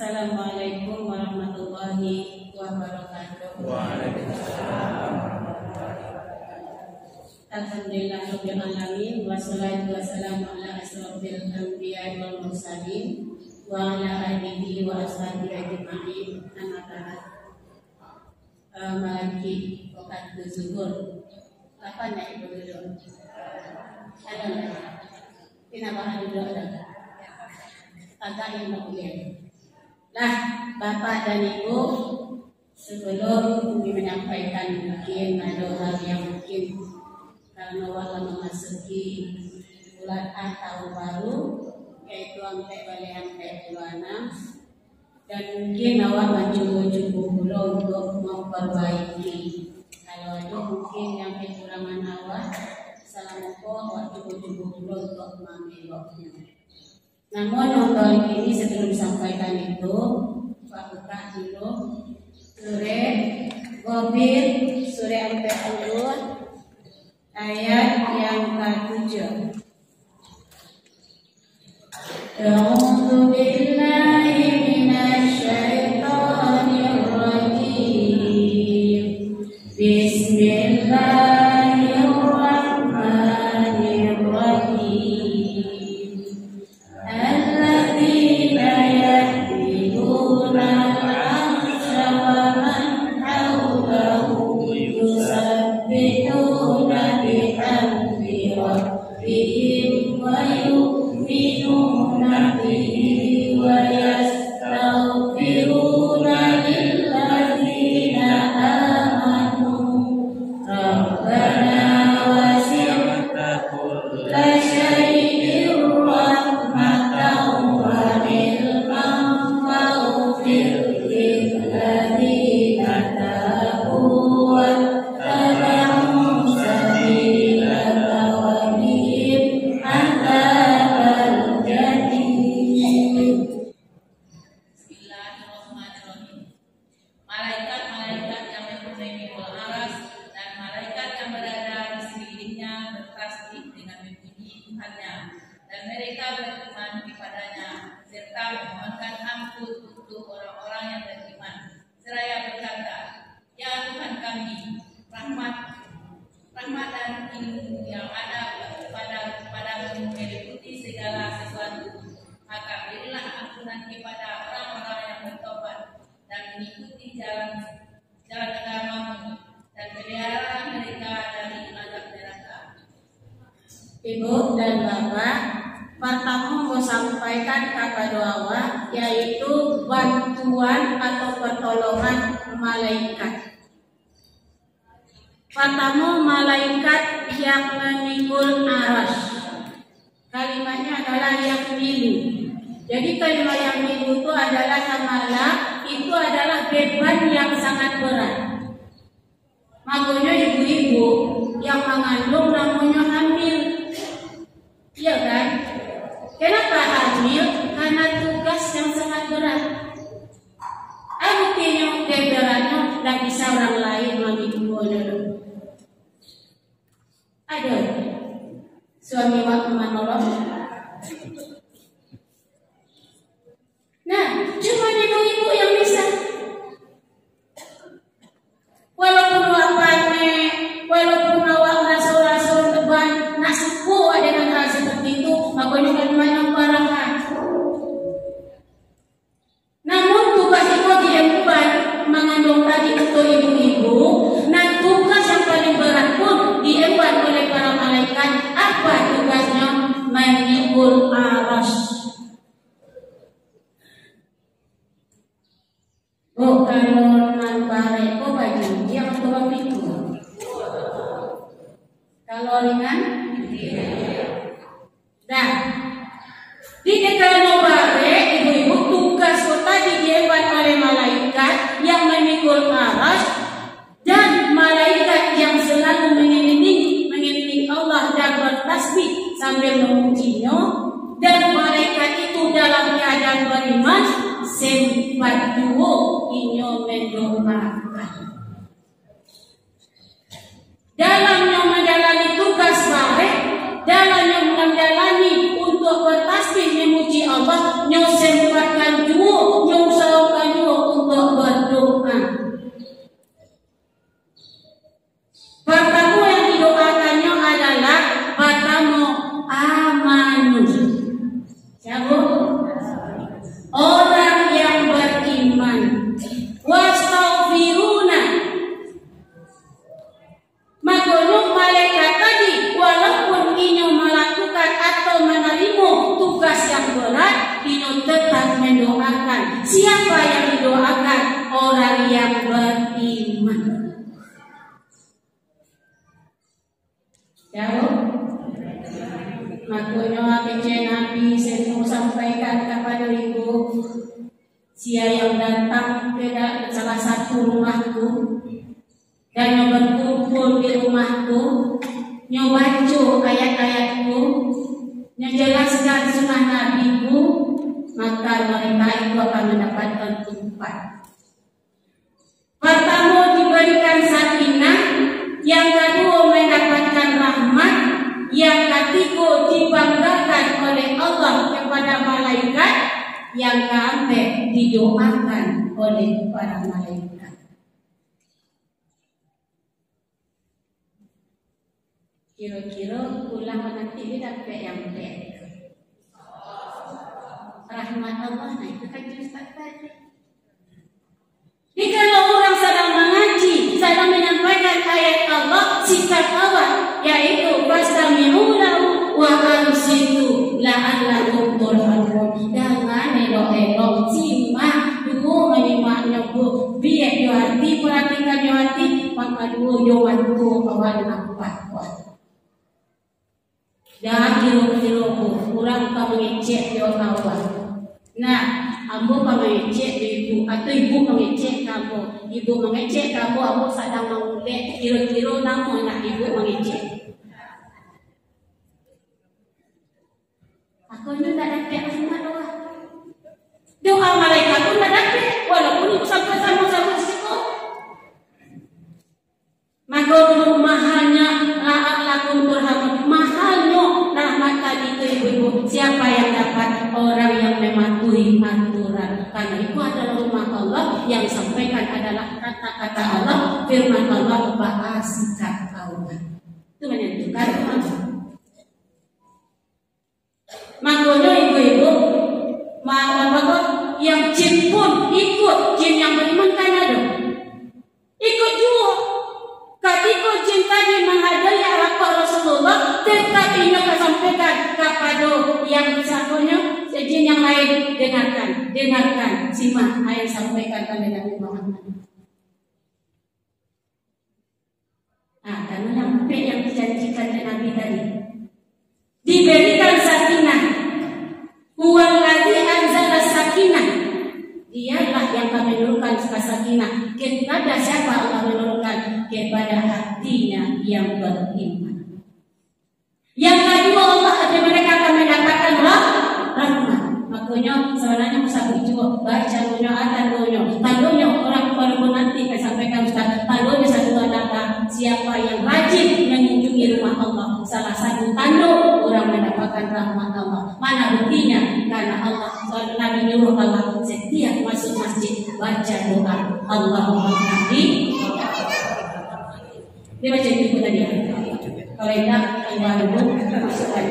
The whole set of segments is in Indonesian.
Assalamualaikum warahmatullahi wabarakatuh. Waalaikumsalam. Alhamdulillah rabbil alamin wassalatu wassalamu ala asrofil anbiya'i wal mursalin wa ala alihi wa ashabihi ajma'in. Amma ba'd. Malaki waktu zuhur. Kapan ya Ibu dulu? Ada enggak? Kenapa dulu ada? Agak yang bagian. Nah, Bapak dan Ibu, sebelum kami menyampaikan mungkin ada hal yang mungkin karena wala memasuki bulan tahun baru, yaitu sampai balik sampai 26, dan mungkin awak mencoba-coba dulu untuk memperbaiki. Kalau ada mungkin yang kekurangan awak, assalamualaikum awak coba-coba dulu untuk mengeloknya. Namun untuk ini sebelum sampaikan itu, Pak buka dulu surah Ghafir surah 40 ayat yang ke-7. A'udzu billahi minasy syaithanir rajim. Bismillahirrahmanirrahim. Ibu dan Bapak, pertama mau sampaikan kepada awak yaitu bantuan atau pertolongan malaikat. Pertama malaikat yang memikul aras. Kalimatnya adalah yang milu. Jadi kalimat yang milu itu adalah samala, itu adalah beban yang sangat berat. Makanya ibu-ibu yang mengandung namanya hamil. Iya kan? Kenapa hamil? Karena tugas yang sangat berat. Artinya beratnya tidak bisa orang lain memikul. Ada suami waktu menolong. Nah, cuma ibu-ibu yang bisa. Walaupun awak rasul-rasul teban nak sepuh dengan hal seperti itu, makanya kalimat parahan. Namun tugas itu diemban mengandung tadi untuk ibu-ibu. Nah, tugas yang paling berat pun diemban oleh para malaikat. Apa tugasnya? Memikul aras. Oh, kalau nampare kok baju yang tua itu. Kalau ringan, nah, di kalau bare ibu-ibu tugas tadi diemban oleh malaikat yang memikul aras dan malaikat yang selalu mengiringi Allah dan bertasbih sambil memujinya, dan malaikat itu dalam keadaan beriman sempat duo inyo mendoakan. Dalamnya menjalani tugas baik, dalamnya menjalani untuk bertasbih memuji Allah, nyo sempatkan duo, nyo yang beriman. Jauh. Makanya kece Nabi saya mau sampaikan kepada ibu, sia yang datang ke salah satu rumahku dan berkumpul di rumahku, nyobacu ayat-ayatku, menjelaskan sunnah Nabiku, maka mereka itu akan mendapatkan tempat. Pertama diberikan sakinah, yang kedua mendapatkan rahmat, yang ketiga dibanggakan oleh Allah kepada malaikat, yang keempat didoakan oleh para malaikat. Kira-kira ulang nanti dia dapat yang baik. Rahmat Allah itu kan Ustaz tadi. Jadi kalau orang sedang mengaji, sedang menyampaikan ayat Allah, sikap Allah, yaitu fastami'u lahu wa ansitu la'allakum turhamun. Jangan elok-elok simak dulu menyimaknya bu, biar di hati, perhatikan di hati, maka dulu jawaban tu kawan nampak. Dan kira-kira kurang kau mengecek dia kawan. Nah, ambo mengecek ibu atau ibu mengecek kamu, ibu mengecek kamu, ambo sedang mengulek kira-kira nama anak ibu mengecek. Aku ni tak dapat rahmat Allah. Doa malaikat pun tak dapat, walaupun ibu sampai sama-sama situ. Maka dulu mahalnya la'allakum turhamun, mahalnya rahmat tadi itu ibu-ibu. Siapa yang dapat? Orang yang mematuhi aturan. Karena itu adalah rumah Allah, yang disampaikan adalah kata-kata Allah, firman Allah, bahasa Allah. Itu menentukan rumah. Makanya ibu-ibu, yang jin pun ikut, jin yang beriman kan ada. Ikut juga. Ketika jin tadi menghadiri harapan Rasulullah, tetapi ia sampaikan kepada yang satunya, jin yang lain, dengarkan, simak ayat sampaikan kepada Nabi Muhammad. Nah, karena sampai yang dijanjikan Nabi tadi, diberikan sakinah. Huwallazi anzala sakinah. Dialah yang kami menurunkan sakinah. Kepada siapa Allah menurunkan? Kepada hatinya yang beriman. Yang kedua, Allah ada mereka akan mendapatkan rahmat. Makanya sebenarnya Ustaz juga baca dunia akan dunia. Tandanya orang walaupun nanti saya sampaikan Ustaz, tandanya satu adalah siapa yang rajin mengunjungi rumah Allah. Salah satu tanda orang mendapatkan rahmat Allah. Mana buktinya? Karena Allah Nabi nyuruh Allah setiap masuk masjid baca doa Allahumma hadi. Dia baca itu tadi. Kalau tidak, Allah dulu masukkan.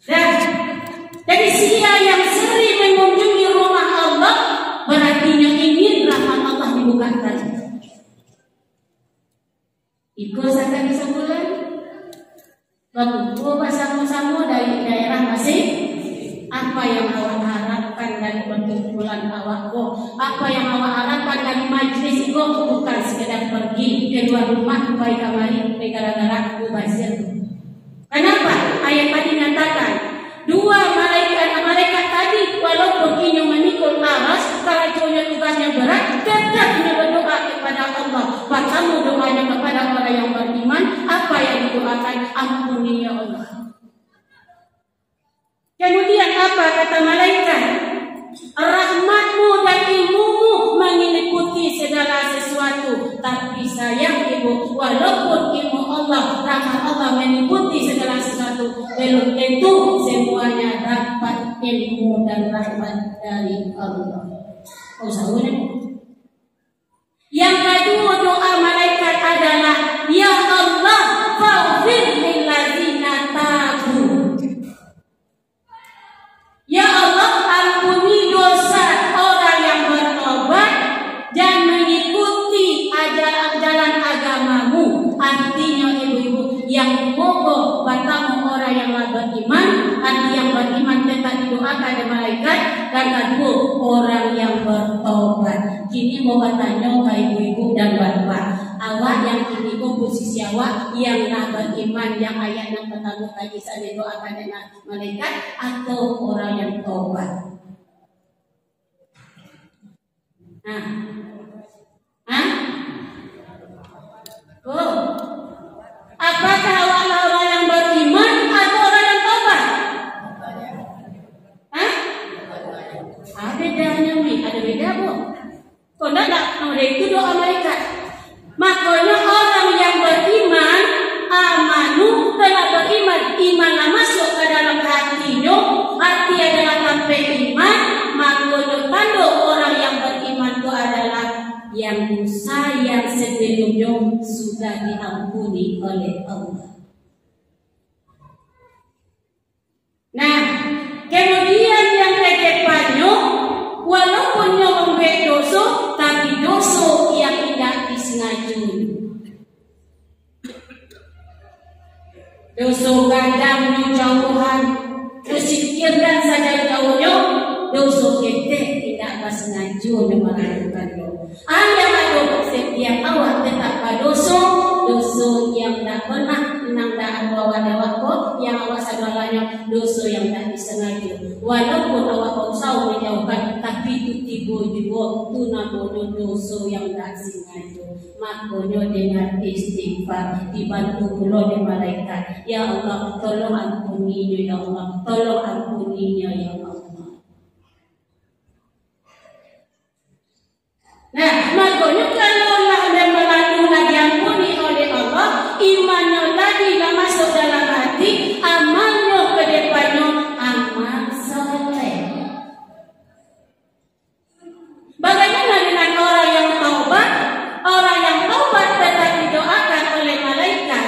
Dan jadi sia yang sering mengunjungi rumah Allah berarti ingin rahmat Allah dibukakan. Ikut sampai sebulan, berkumpul bersama-sama dari daerah masing. Apa yang awak harapkan dari perkumpulan awak? Apa yang awak harapkan dari majlis itu? Bukan sekedar pergi ke luar rumah baik kamari gara-gara mubazir. Kenapa? Ayat tadi nyatakan dua malaikat tadi walaupun ini menikul aras, keracunya tugasnya berat, tetap berdoa kepada Allah. Pertama doanya kepada orang yang beriman. Apa yang didoakan? Ampuni ya Allah. Kemudian apa kata malaikat? Rahmatmu dan ilmumu mengikuti segala sesuatu. Tapi sayang ibu, walaupun ilmu Allah, rahmat Allah mengikuti segala sesuatu, belum tentu semuanya dapat ilmu dan rahmat dari Allah. Yang kedua doa malaikat adalah, ya Allah, faghfir lil ladzina tabu. Ya Allah, ampuni dosa orang yang bertobat dan mengikuti ajaran agamamu. Artinya ibu-ibu, yang pokok pertama orang yang beriman, arti yang beriman tetap didoakan oleh malaikat, dan kedua orang yang bertobat. Ini mau bertanya ke ibu-ibu dan bapak, awak yang ini posisi awak yang nak beriman yang ayat yang pertama tadi saya doakan dengan malaikat atau orang yang taubat. Apakah awak orang yang beriman atau orang yang taubat? Bedanya nih, ada beda bu. Kalau tidak, itu doa malaikat. Makanya orang yang beriman, amanu telah beriman, imanlah masuk ke dalam hatinya, hati adalah sampai iman. Makanya tanda orang yang beriman itu adalah yang dosa yang sebelumnya sudah diampuni oleh Allah. Nah, kemudian yang kedepannya, walaupun membuat dosa, tapi dosa yang tidak disengaja. Dosa gadangnya jauhan, tersikirkan saja jauhnya, dosa kita tidak disengaja melakukannya. Ada setiap awak tetap dosa yang tidak pernah menang awak yang awak sadarnya dosa yang tak disengaja. Walaupun awak berusaha menjauhkan, tapi itu tiba-tiba tunabono dosa yang tak disengaja. Makanya dengan istighfar dibantu pula oleh malaikat. Ya Allah, tolong ampuninya ya Allah, tolong ampuninya ya Allah. Nah, makanya kalau Allah dan melakukan diampuni oleh Allah, imannya tadi dah masuk dalam hati, amalnya ke depannya amal soleh. Bagaimana dengan orang yang taubat? Orang yang taubat tetap didoakan oleh malaikat.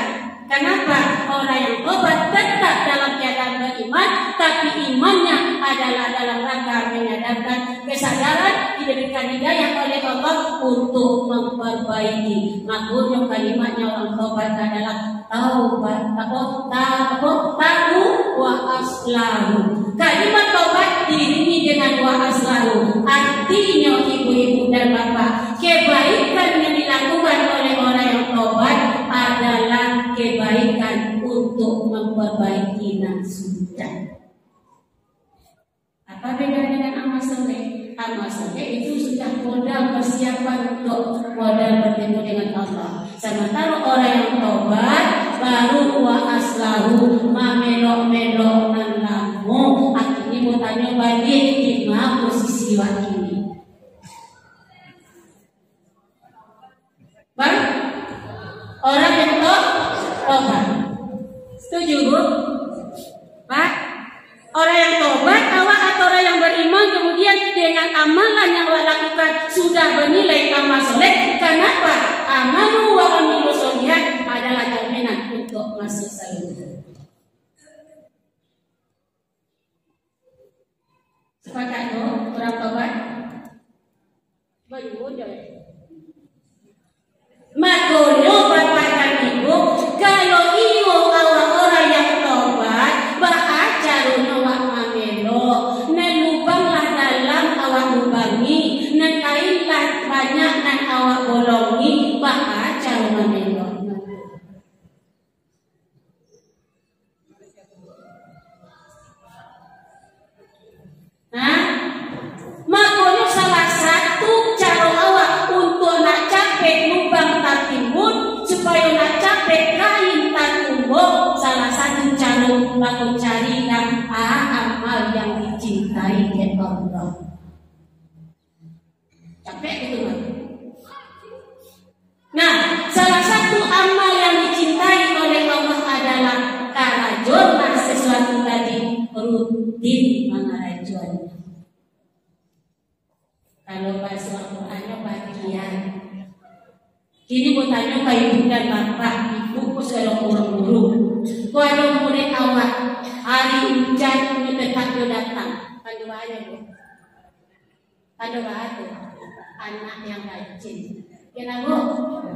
Kenapa? Orang yang taubat tetap dalam keadaan beriman, tapi imannya adalah dalam rangka menyadarkan kesadaran diberikan hidayah oleh Allah untuk memperbaiki. Makanya kalimatnya orang taubat adalah taubat tahu wa aslahu. Kalimat taubat diiringi dengan wa aslahu. Artinya ibu-ibu dan bapak, kebaikan yang dilakukan oleh orang yang taubat adalah kebaikan untuk memperbaiki nafsunya. Apa bedanya dengan amal soleh? Amal soleh itu sudah modal persiapan untuk modal bertemu dengan Allah. Sementara orang yang taubat baru wa aslahu mamelo-melo nan lamu. Akhirnya mau tanya balik di mana posisi wakini. Bang, orang yang taubat, setuju bu? Pak? Orang yang taubat, awak atau orang yang beriman kemudian dengan amalan yang awak lakukan sudah bernilai amal soleh. Kenapa? Amalu wa amilu sholihat adalah jaminan untuk masuk surga. Sepakat no? Orang taubat? Bermudah. Makanya bapak dan ibu, kalau ibu awak orang yang taubat, bahacarunya awak mamelo, nelubanglah dalam awak lubangi, nekainlah banyak nan awak bolongi, bahacaru mamelo. Makanya salah satu cara awak untuk nak capek lubang tak timbun, supaya nak capek kain tak tumbuh, salah satu cara aku carilah amal yang dicintai oleh Allah. Capek itu kan? Nah, salah satu amal yang dicintai oleh Allah adalah karajunlah sesuatu tadi rutin mengarajunnya. Kalau bahasa Al-Qurannya bagian. Kini mau tanya ke ibu dan bapak, ibu kalau orang guru, kalau murid awak hari hujan tetap datang, pandu aja bu, pandu aja, anak yang rajin, kenapa?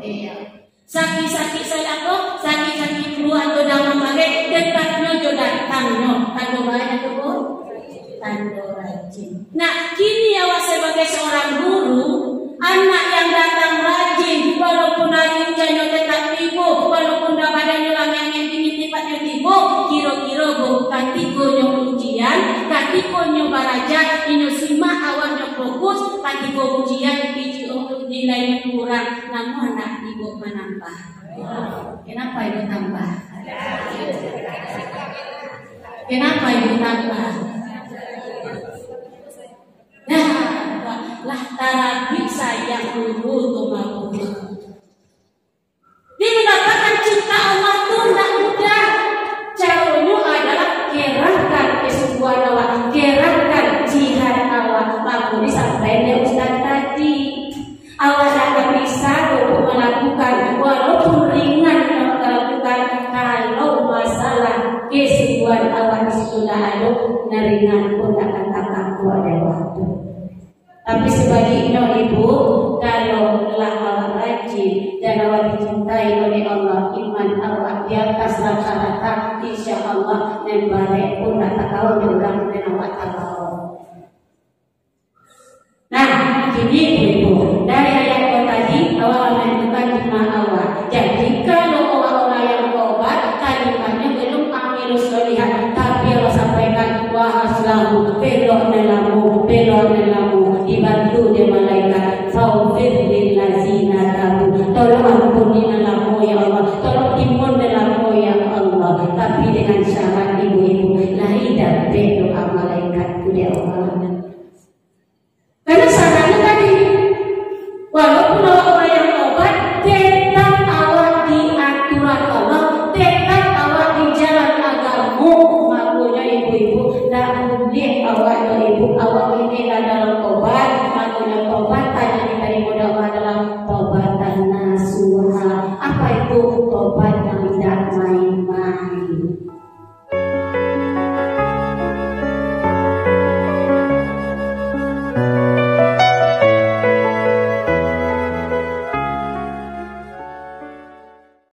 Iya. Sakit-sakit saya apa? Sakit-sakit flu atau dalam bagai tetapnya datangnya, pandu aja tu bu. Tanda rajin. Nah, kini awak sebagai seorang guru, anak nilainya kurang, namun anak ibu menambah. Kenapa ibu tambah? Kenapa ibu tambah? Nah, lah tarabik sayang dulu tuh mau. Dia mengatakan cinta Allah tuh tidak mudah. Caranya adalah kerahkan kesungguhan awak, kerahkan jihad awak. Lalu disampaikan Ustaz tadi, awak tidak bisa untuk melakukan, walaupun ringan melakukan. Kalau masalah kesungguhan awak sudah ada, ringan pun akan takkan ada waktu. Tapi sebaliknya ibu, kalau telah awak rajin dan awak dicintai oleh Allah, iman awak di atas rata-rata, insya Allah dan balik pun tak tahu diulang dan awak tak tahu. Nah, ini ibu dari ayat tadi awak menentukan iman awak. Jadi kalau orang-orang yang tobat kalimatnya belum amilus solihat, tapi Allah sampaikan wahaslahu belok nelamu dibantu dia malaikat faufir lil lazina tabu, tolong ampuni nelamu ya Allah, tolong timbun nelamu ya Allah, tapi dengan syarat ibu-ibu lahidah doa malaikat dia Allah. Karena syaratnya tadi walaupun orang yang tobat tetap awak di aturan Allah, tetap awak di jalan agama. Makanya ibu-ibu tak boleh awak ibu awak ini dalam tobat. Makanya tobat tanya dari mudah adalah tobatan nasuha. Apa itu